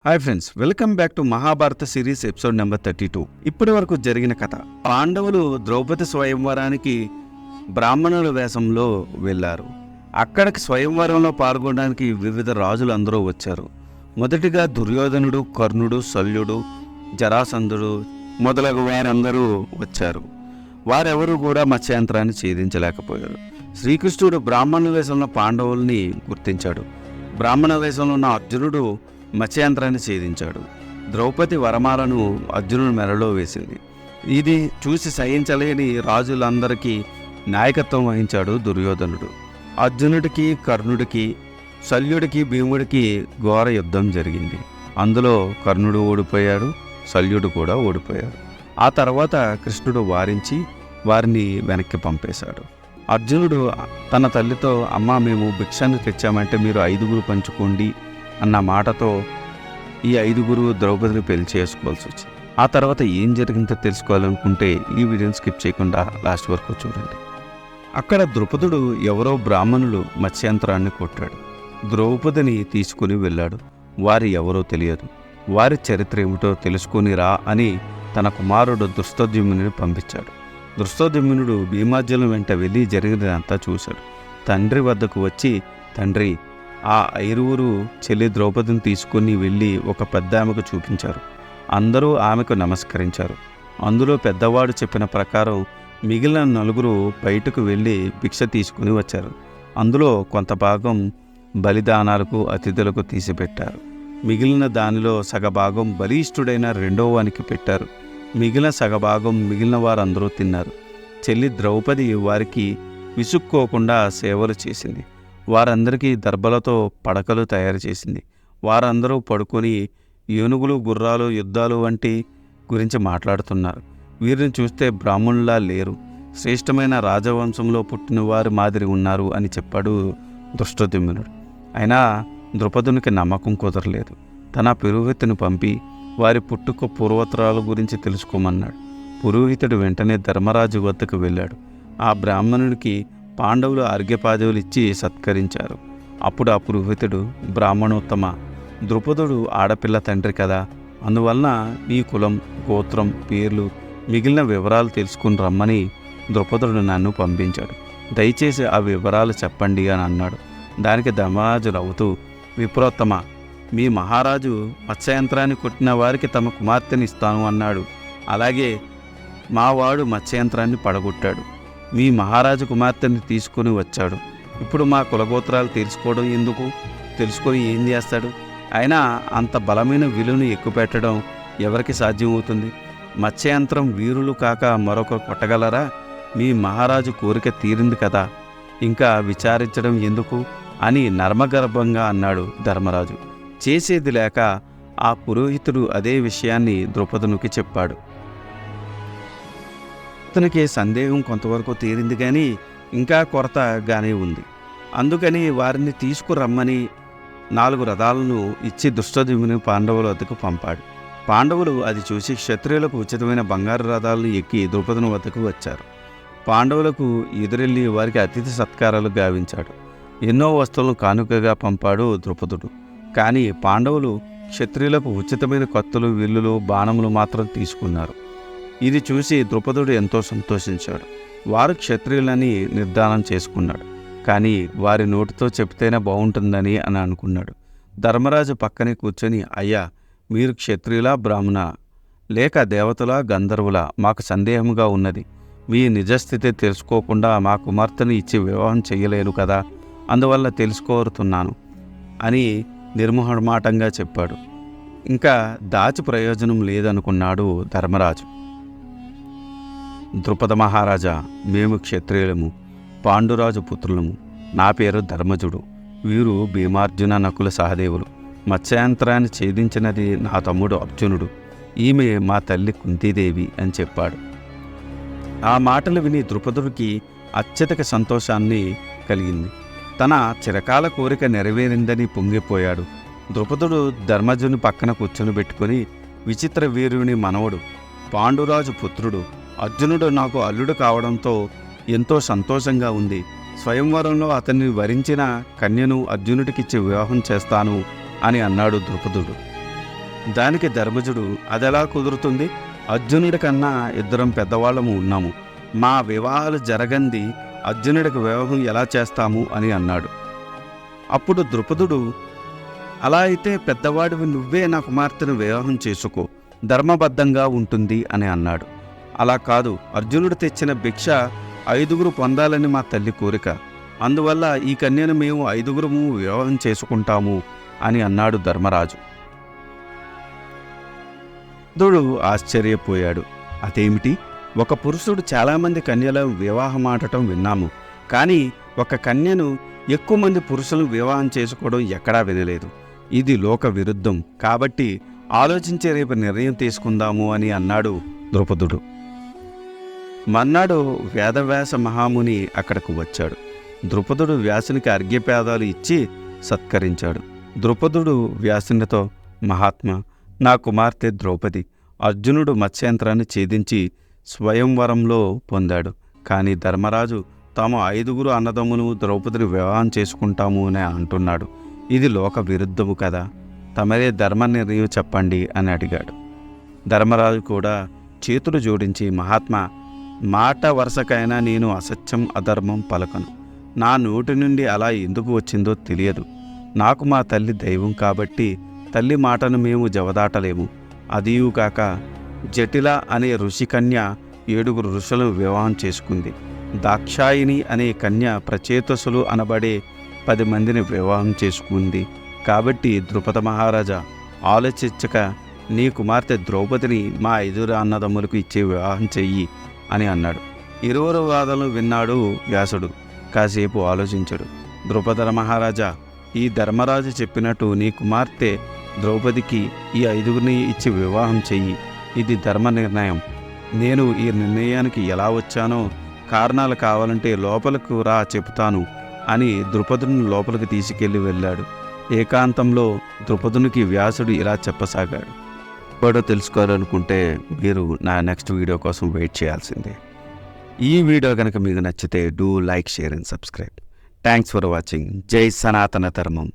Hi friends, welcome back to Mahabharata series episode number 32. ఇప్పటి వరకు జరిగిన కథ. పాండవులు ద్రౌపది స్వయంవరానికి బ్రాహ్మణుల వేషంలో వెళ్లారు. అక్కడికి స్వయంవరంలో పాల్గొనడానికి వివిధ రాజులు అందరూ వచ్చారు. మొదటిగా దుర్యోధనుడు, కర్ణుడు, శల్యుడు, జరాసంధుడు మొదలగు వారందరూ వచ్చారు. వారెవరూ కూడా మత్స్యంత్రాన్ని ఛేదించలేకపోయారు. శ్రీకృష్ణుడు బ్రాహ్మణుల వేషంలో పాండవుల్ని గుర్తించాడు. బ్రాహ్మణ వేషంలో ఉన్న అర్జునుడు మత్స్యంత్రాన్ని ఛేదించాడు. ద్రౌపది వరమాలను అర్జునుడి మెడలో వేసింది. ఇది చూసి సహించలేని రాజులందరికీ నాయకత్వం వహించాడు దుర్యోధనుడు. అర్జునుడికి, కర్ణుడికి, శల్యుడికి, భీముడికి ఘోర యుద్ధం జరిగింది. అందులో కర్ణుడు ఓడిపోయాడు, శల్యుడు కూడా ఓడిపోయాడు. ఆ తర్వాత కృష్ణుడు వారించి వారిని వెనక్కి పంపేశాడు. అర్జునుడు తన తల్లితో, అమ్మ మేము భిక్షాన్ని తెచ్చామంటే మీరు 5 పంచుకోండి అన్న మాటతో ఈ 5 ద్రౌపదిని పెళ్లి చేసుకోవాల్సి వచ్చింది. ఆ తర్వాత ఏం జరిగిందో తెలుసుకోవాలనుకుంటే ఈ వీడియోని స్కిప్ చేయకుండా లాస్ట్ వరకు చూడండి. అక్కడ ద్రుపదుడు ఎవరో బ్రాహ్మణులు మత్స్యంత్రాన్ని కొట్టాడు. ద్రౌపదిని తీసుకుని వెళ్ళాడు. వారి ఎవరో తెలియదు. వారి చరిత్ర ఏమిటో తెలుసుకుని రా అని తన కుమారుడు ధృష్టద్యుమ్నుని పంపించాడు. ధృష్టద్యుమ్నుడు భీమార్జునుల వెంట వెళ్ళి జరిగినదంతా చూశాడు. తండ్రి వద్దకు వచ్చి, తండ్రి, ఆ 5 చెల్లి ద్రౌపదిని తీసుకుని వెళ్ళి ఒక పెద్ద ఆమెకు చూపించారు. అందరూ ఆమెకు నమస్కరించారు. అందులో పెద్దవాడు చెప్పిన ప్రకారం మిగిలిన 4 బయటకు వెళ్ళి భిక్ష తీసుకుని వచ్చారు. అందులో కొంత భాగం బలిదానాలకు, అతిథులకు తీసిపెట్టారు. మిగిలిన దానిలో సగభాగం బలిష్ఠుడైన 2వ వానికి పెట్టారు. మిగిలిన సగభాగం మిగిలిన వారందరూ తిన్నారు. చెల్లి ద్రౌపది వారికి విసుక్కోకుండా సేవలు చేసింది. వారందరికీ దర్భలతో పడకలు తయారు చేసింది. వారందరూ పడుకొని ఏనుగులు, గుర్రాలు, యుద్ధాలు వంటి గురించి మాట్లాడుతున్నారు. వీరిని చూస్తే బ్రాహ్మణులా లేరు, శ్రేష్టమైన రాజవంశంలో పుట్టిన వారి మాదిరి ఉన్నారు అని చెప్పాడు ధృష్టద్యుమ్నుడు. అయినా ద్రుపదునికి నమ్మకం కుదరలేదు. తన పురోహితుని పంపి వారి పుట్టుక పూర్వోత్తరాల గురించి తెలుసుకోమన్నాడు. పురోహితుడు వెంటనే ధర్మరాజు వద్దకు వెళ్ళాడు. ఆ బ్రాహ్మణుడికి పాండవులు అర్ఘ్యపాదవులు ఇచ్చి సత్కరించారు. అప్పుడు ఆ పురోహితుడు, బ్రాహ్మణోత్తమ, ద్రుపదుడు ఆడపిల్ల తండ్రి కదా, అందువలన నీ కులం, గోత్రం, పేర్లు, మిగిలిన వివరాలు తెలుసుకుని రమ్మని ద్రుపదుడు నన్ను పంపించాడు. దయచేసి ఆ వివరాలు చెప్పండి అని అన్నాడు. దానికి ధర్మరాజు నవ్వుతూ, విప్రోత్తమ, మీ మహారాజు మత్స్యయంత్రాన్ని కొట్టిన వారికి తమ కుమార్తెని ఇస్తాను అన్నాడు. అలాగే మావాడు మత్స్యయంత్రాన్ని పడగొట్టాడు. మీ మహారాజు కుమార్తెని తీసుకుని వచ్చాడు. ఇప్పుడు మా కులగోత్రాలు తెలుసుకోవడం ఎందుకు? తెలుసుకొని ఏం చేస్తాడు? అయినా అంత బలమైన విలువను ఎక్కుపెట్టడం ఎవరికి సాధ్యమవుతుంది? మత్స్యయంత్రం వీరులు కాక మరొకరు కొట్టగలరా? మీ మహారాజు కోరిక తీరింది కదా, ఇంకా విచారించడం ఎందుకు అని నర్మగర్భంగా అన్నాడు ధర్మరాజు. చేసేది లేక ఆ పురోహితుడు అదే విషయాన్ని ద్రౌపదునికి చెప్పాడు. అతనికి సందేహం కొంతవరకు తీరింది, కానీ ఇంకా కొరతగానే ఉంది. అందుకని వారిని తీసుకురమ్మని 4 రథాలను ఇచ్చి ధృష్టద్యుమ్నుని పాండవుల వద్దకు పంపాడు. పాండవులు అది చూసి క్షత్రియులకు ఉచితమైన బంగారు రథాలను ఎక్కి ద్రౌపదుని వద్దకు వచ్చారు. పాండవులకు ఎదురెళ్ళి వారికి అతిథి సత్కారాలు గావించాడు. ఎన్నో వస్తువులను కానుకగా పంపాడు ద్రౌపదుడు. కానీ పాండవులు క్షత్రియులకు ఉచితమైన కత్తులు, విల్లులు, బాణములు మాత్రం తీసుకున్నారు. ఇది చూసి ద్రౌపదుడు ఎంతో సంతోషించాడు. వారు క్షత్రియులని నిర్ధారణ చేసుకున్నాడు. కానీ వారి నోటితో చెప్తేనే బాగుంటుందని అని అనుకున్నాడు. ధర్మరాజు పక్కనే కూర్చొని, అయ్యా, మీరు క్షత్రియులా, బ్రాహ్మణ, లేక దేవతలా, గంధర్వులా? మాకు సందేహంగా ఉన్నది. మీ నిజస్థితి తెలుసుకోకుండా మా కుమార్తెను ఇచ్చి వివాహం చేయలేను కదా, అందువల్ల తెలుసుకోరుతున్నాను అని నిర్మోహమాటంగా చెప్పాడు. ఇంకా దాచి ప్రయోజనం లేదనుకున్నాడు ధర్మరాజు. ద్రుపద మహారాజా, మేము క్షత్రియులము, పాండురాజు పుత్రులము. నా పేరు ధర్మజుడు. వీరు భీమార్జున, నకుల, సహదేవులు. మత్స్యంత్రాన్ని ఛేదించినది నా తమ్ముడు అర్జునుడు. ఈమె మా తల్లి కుంతీదేవి అని చెప్పాడు. ఆ మాటలు విని ద్రుపదుడికి అత్యధిక సంతోషాన్ని కలిగింది. తన చిరకాల కోరిక నెరవేరిందని పొంగిపోయాడు. ద్రుపదుడు ధర్మజుని పక్కన కూర్చొని పెట్టుకుని, విచిత్ర వీరుని మనవడు, పాండురాజు పుత్రుడు అర్జునుడు నాకు అల్లుడు కావడంతో ఎంతో సంతోషంగా ఉంది. స్వయంవరంలో అతన్ని వరించిన కన్యను అర్జునుడికిచ్చి వివాహం చేస్తాను అని అన్నాడు ద్రుపదుడు. దానికి ధర్మజుడు, అదెలా కుదురుతుంది? అర్జునుడి కన్నా ఇద్దరం పెద్దవాళ్ళము ఉన్నాము. మా వివాహాలు జరగంది అర్జునుడికి వివాహం ఎలా చేస్తాము అని అన్నాడు. అప్పుడు ద్రుపదుడు, అలా అయితే పెద్దవాడివి నువ్వే నా కుమార్తెను వివాహం చేసుకో, ధర్మబద్ధంగా ఉంటుంది అని అన్నాడు. అలా కాదు, అర్జునుడు తెచ్చిన భిక్ష 5 పొందాలని మా తల్లి కోరిక, అందువల్ల ఈ కన్యను మేము 5 వివాహం చేసుకుంటాము అని అన్నాడు ధర్మరాజు. దుడు ఆశ్చర్యపోయాడు. అదేమిటి? ఒక పురుషుడు చాలామంది కన్యల వివాహం ఆడటం విన్నాము, కానీ ఒక కన్యను ఎక్కువ మంది పురుషులను వివాహం చేసుకోవడం ఎక్కడా వినలేదు. ఇది లోక విరుద్ధం, కాబట్టి ఆలోచించే రేపు నిర్ణయం తీసుకుందాము అని అన్నాడు ద్రుపదుడు. మన్నాడు వేదవ్యాస మహాముని అక్కడకు వచ్చాడు. ద్రుపదుడు వ్యాసునికి అర్ఘ్యపాదాలు ఇచ్చి సత్కరించాడు. ద్రుపదుడు వ్యాసునితో, మహాత్మా, నా కుమార్తె ద్రౌపది అర్జునుడు మత్స్యంత్రాన్ని ఛేదించి స్వయంవరంలో పొందాడు. కానీ ధర్మరాజు తాము 5 అన్నదమ్ములు ద్రౌపదిని వివాహం చేసుకుంటాము అని అంటున్నాడు. ఇది లోక విరుద్ధము కదా, తమరే ధర్మ నిర్ణయం చెప్పండి అని అడిగాడు. ధర్మరాజు కూడా చేతులు జోడించి, మహాత్మా, మాట వరుసకైనా నేను అసత్యం అధర్మం పలకను. నా నోటి నుండి అలా ఎందుకు వచ్చిందో తెలియదు. నాకు మా తల్లి దైవం కాబట్టి తల్లి మాటను మేము జవదాటలేము. అదీయుగాక జటిల అనే ఋషికన్య 7 ఋషులను వివాహం చేసుకుంది. దాక్షాయిని అనే కన్య ప్రచేతసులు అనబడే 10 మందిని వివాహం చేసుకుంది. కాబట్టి ద్రుపద మహారాజా, ఆలోచించక నీ కుమార్తె ద్రౌపదిని మా 5 అన్నదమ్ములకు ఇచ్చే వివాహం చెయ్యి అని అన్నాడు. ఇరువురు వాదనలు విన్నాడు వ్యాసుడు. కాసేపు ఆలోచించాడు. ద్రుపద మహారాజా, ఈ ధర్మరాజు చెప్పినట్టు నీ కుమార్తె ద్రౌపదికి ఈ 5 ఇచ్చి వివాహం చెయ్యి. ఇది ధర్మ నిర్ణయం. నేను ఈ నిర్ణయానికి ఎలా వచ్చానో కారణాలు కావాలంటే లోపలకు రా చెబుతాను అని ద్రుపదుని లోపలికి తీసుకెళ్లి వెళ్ళాడు. ఏకాంతంలో ద్రుపదునికి వ్యాసుడు ఇలా చెప్పసాగాడు. ఇప్పుడు తెలుసుకోవాలనుకుంటే మీరు నా నెక్స్ట్ వీడియో కోసం వెయిట్ చేయాల్సిందే. ఈ వీడియో కనుక మీకు నచ్చితే do like, share and subscribe. Thanks for watching. జై సనాతన ధర్మం.